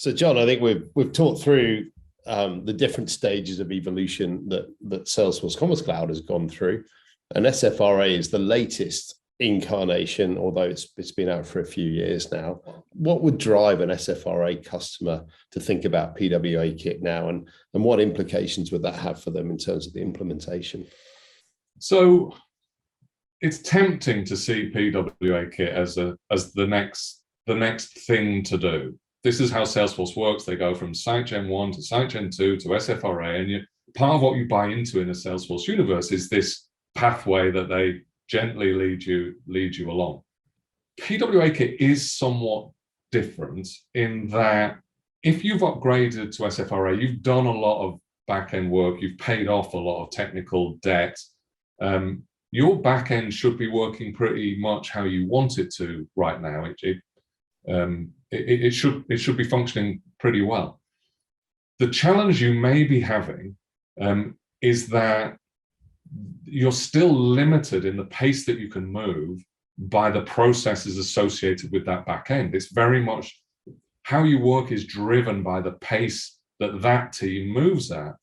So, John, I think we've talked through the different stages of evolution that Salesforce Commerce Cloud has gone through, and SFRA is the latest incarnation, although it's been out for a few years now. What would drive an SFRA customer to think about PWA Kit now, and what implications would that have for them in terms of the implementation? So it's tempting to see PWA Kit as the next thing to do. This is how Salesforce works. They go from Site Gen 1 to Site Gen 2 to SFRA, and part of what you buy into in a Salesforce universe is this pathway that they gently lead you along. PWA Kit is somewhat different in that if you've upgraded to SFRA, you've done a lot of back-end work, you've paid off a lot of technical debt. Your back-end should be working pretty much how you want it to right now. It should be functioning pretty well. The challenge you may be having is that you're still limited in the pace that you can move by the processes associated with that back end. It's very much how you work is driven by the pace that team moves at.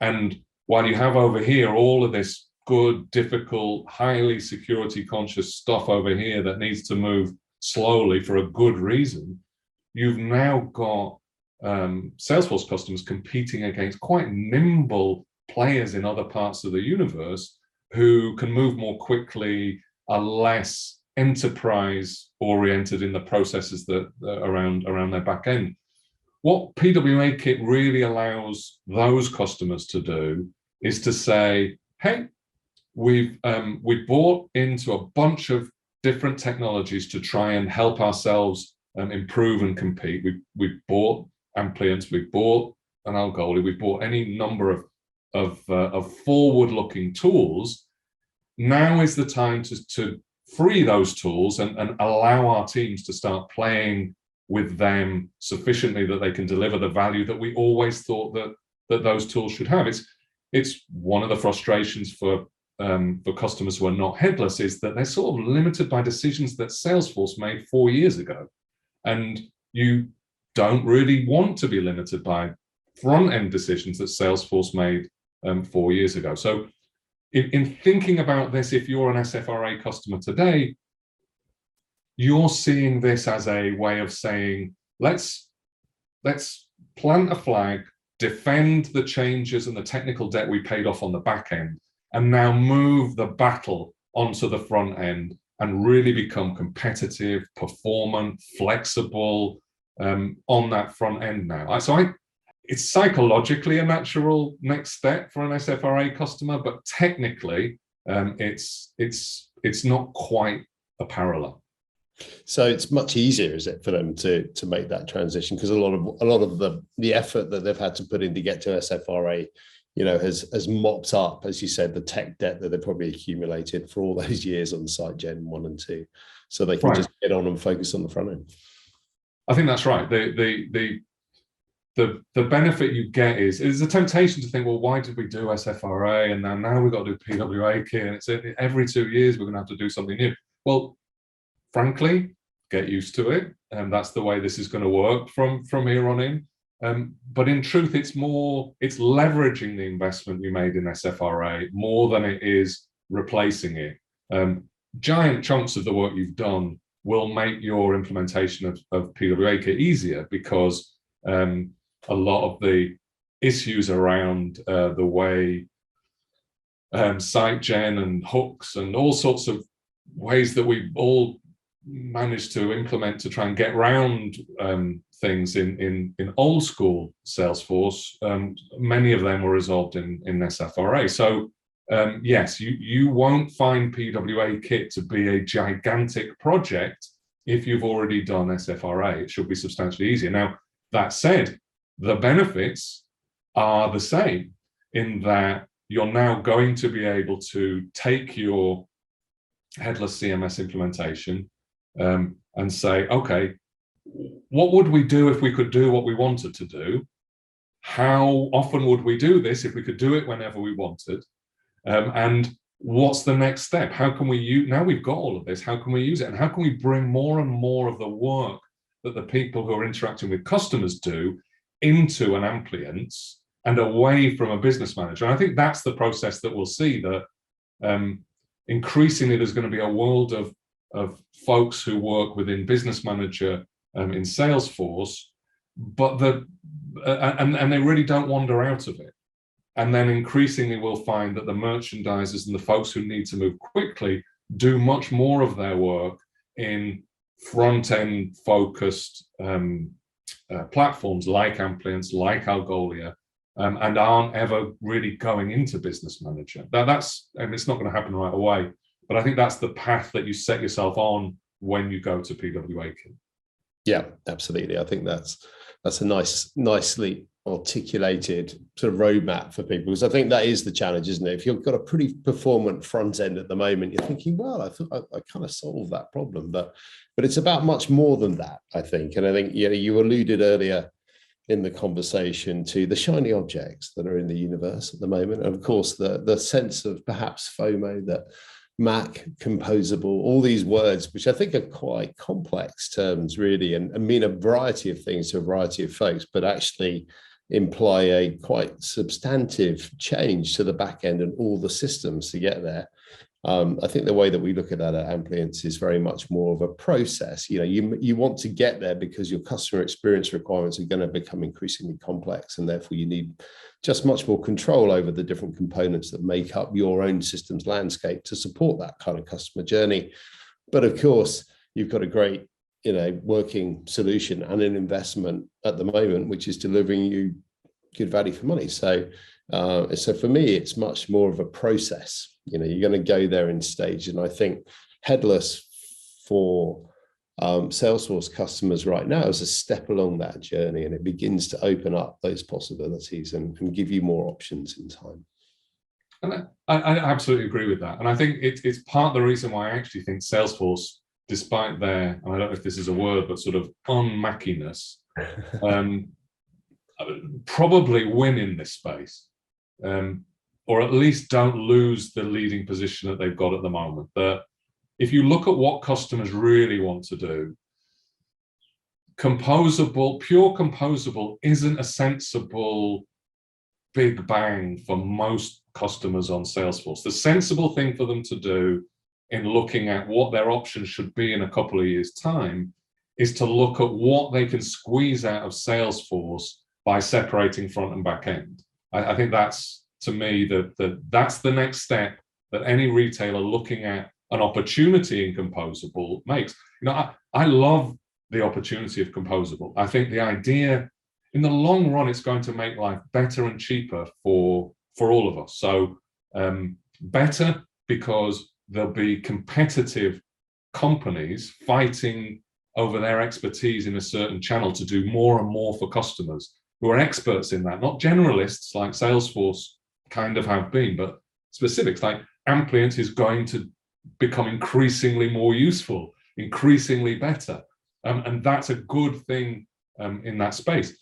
And while you have over here all of this good, difficult, highly security conscious stuff over here that needs to move slowly for a good reason, you've now got Salesforce customers competing against quite nimble players in other parts of the universe who can move more quickly, are less enterprise oriented in the processes that around their back end. What PWA Kit really allows those customers to do is to say, hey, we've bought into a bunch of different technologies to try and help ourselves improve and compete. We've bought Amplience, we've bought an Algolia, we've bought any number of forward-looking tools. Now is the time to free those tools and allow our teams to start playing with them sufficiently that they can deliver the value that we always thought that those tools should have. It's one of the frustrations for customers who are not headless is that they're sort of limited by decisions that Salesforce made 4 years ago. And you don't really want to be limited by front-end decisions that Salesforce made 4 years ago. So in thinking about this, if you're an SFRA customer today, you're seeing this as a way of saying, let's plant a flag, defend the changes and the technical debt we paid off on the back end, and now move the battle onto the front end and really become competitive, performant, flexible on that front end now. It's psychologically a natural next step for an SFRA customer, but technically it's not quite a parallel. So it's much easier, is it, for them to make that transition? Because a lot of the effort that they've had to put in to get to SFRA, has mopped up, as you said, the tech debt that they probably accumulated for all those years on Site Gen 1 and 2. So they can just get on and focus on the front end. I think that's right. The benefit you get is a temptation to think, well, why did we do SFRA? And now we've got to do PWA Kit, and it's every 2 years we're going to have to do something new. Well, frankly, get used to it. And that's the way this is going to work from here on in. But in truth, it's leveraging the investment you made in SFRA more than it is replacing it. Giant chunks of the work you've done will make your implementation of PWA Kit easier, because a lot of the issues around the way Site Gen and hooks and all sorts of ways that we all managed to implement to try and get around things in old school Salesforce, many of them were resolved in SFRA. So yes, you won't find PWA Kit to be a gigantic project if you've already done SFRA. It should be substantially easier. Now, that said, the benefits are the same in that you're now going to be able to take your headless CMS implementation and say, okay, what would we do if we could do what we wanted to do? How often would we do this if we could do it whenever we wanted? And what's the next step? How can we use, now we've got all of this, how can we use it? And how can we bring more and more of the work that the people who are interacting with customers do into an Amplience and away from a business manager. And I think that's the process that we'll see, that increasingly there's going to be a world of folks who work within business manager in Salesforce, but and they really don't wander out of it. And then increasingly we'll find that the merchandisers and the folks who need to move quickly do much more of their work in front-end focused platforms like Amplience, like Algolia, and aren't ever really going into business manager. That's, and it's not going to happen right away, but I think that's the path that you set yourself on when you go to PWA. Yeah, absolutely. I think that's a nicely articulated sort of roadmap for people, because I think that is the challenge, isn't it? If you've got a pretty performant front end at the moment, you're thinking, well, I thought I kind of solved that problem, but it's about much more than that, I think. And I think, you know, you alluded earlier in the conversation to the shiny objects that are in the universe at the moment, and of course the sense of perhaps FOMO that Mac, composable, all these words, which I think are quite complex terms really, and mean a variety of things to a variety of folks, but actually imply a quite substantive change to the back end and all the systems to get there. I think the way that we look at that at Amplience is very much more of a process. You know, you want to get there because your customer experience requirements are going to become increasingly complex, and therefore you need just much more control over the different components that make up your own systems landscape to support that kind of customer journey. But of course, you've got a great, you know, working solution and an investment at the moment, which is delivering you good value for money. So for me, it's much more of a process. You know, you're going to go there in stage. And I think Headless for Salesforce customers right now is a step along that journey, and it begins to open up those possibilities and give you more options in time. And I absolutely agree with that. And I think it's part of the reason why I actually think Salesforce, despite their, and I don't know if this is a word, but sort of unmackiness, probably win in this space. Or at least don't lose the leading position that they've got at the moment. That if you look at what customers really want to do, pure composable isn't a sensible big bang for most customers on Salesforce. The sensible thing for them to do in looking at what their options should be in a couple of years' time is to look at what they can squeeze out of Salesforce by separating front and back end. I think that's, to me, that's the next step that any retailer looking at an opportunity in composable makes. You know, I love the opportunity of composable. I think the idea, in the long run, it's going to make life better and cheaper for all of us. So better because there'll be competitive companies fighting over their expertise in a certain channel to do more and more for customers who are experts in that, not generalists like Salesforce kind of have been, but specifics like Amplience is going to become increasingly more useful, increasingly better. And that's a good thing in that space.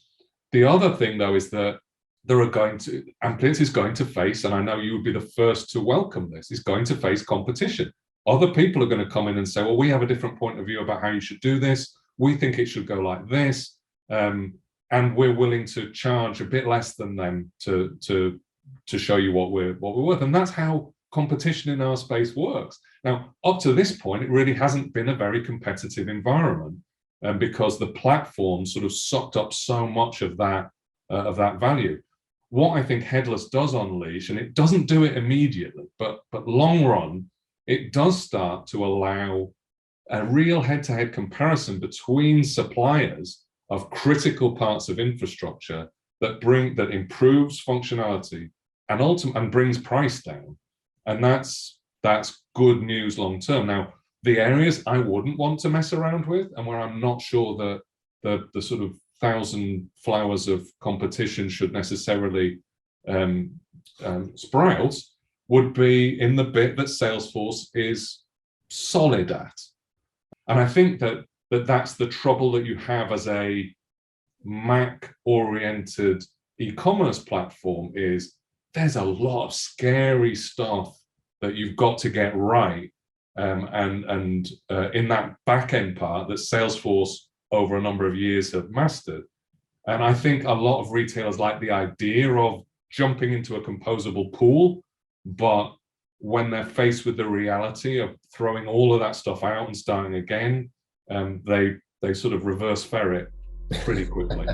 The other thing, though, is that Amplience is going to face, and I know you would be the first to welcome this, is going to face competition. Other people are going to come in and say, well, we have a different point of view about how you should do this. We think it should go like this. And we're willing to charge a bit less than them to show you what we're worth. And that's how competition in our space works. Now, up to this point, it really hasn't been a very competitive environment, because the platform sort of sucked up so much of that value. What I think Headless does unleash, and it doesn't do it immediately, but long run, it does start to allow a real head-to-head comparison between suppliers of critical parts of infrastructure that improves functionality and brings price down. And that's good news long term. Now, the areas I wouldn't want to mess around with, and where I'm not sure that the sort of 1,000 flowers of competition should necessarily sprout, would be in the bit that Salesforce is solid at. And I think that's the trouble that you have as a Mac-oriented e-commerce platform, is there's a lot of scary stuff that you've got to get right. And in that back-end part that Salesforce over a number of years have mastered. And I think a lot of retailers like the idea of jumping into a composable pool, but when they're faced with the reality of throwing all of that stuff out and starting again, they sort of reverse ferret pretty quickly.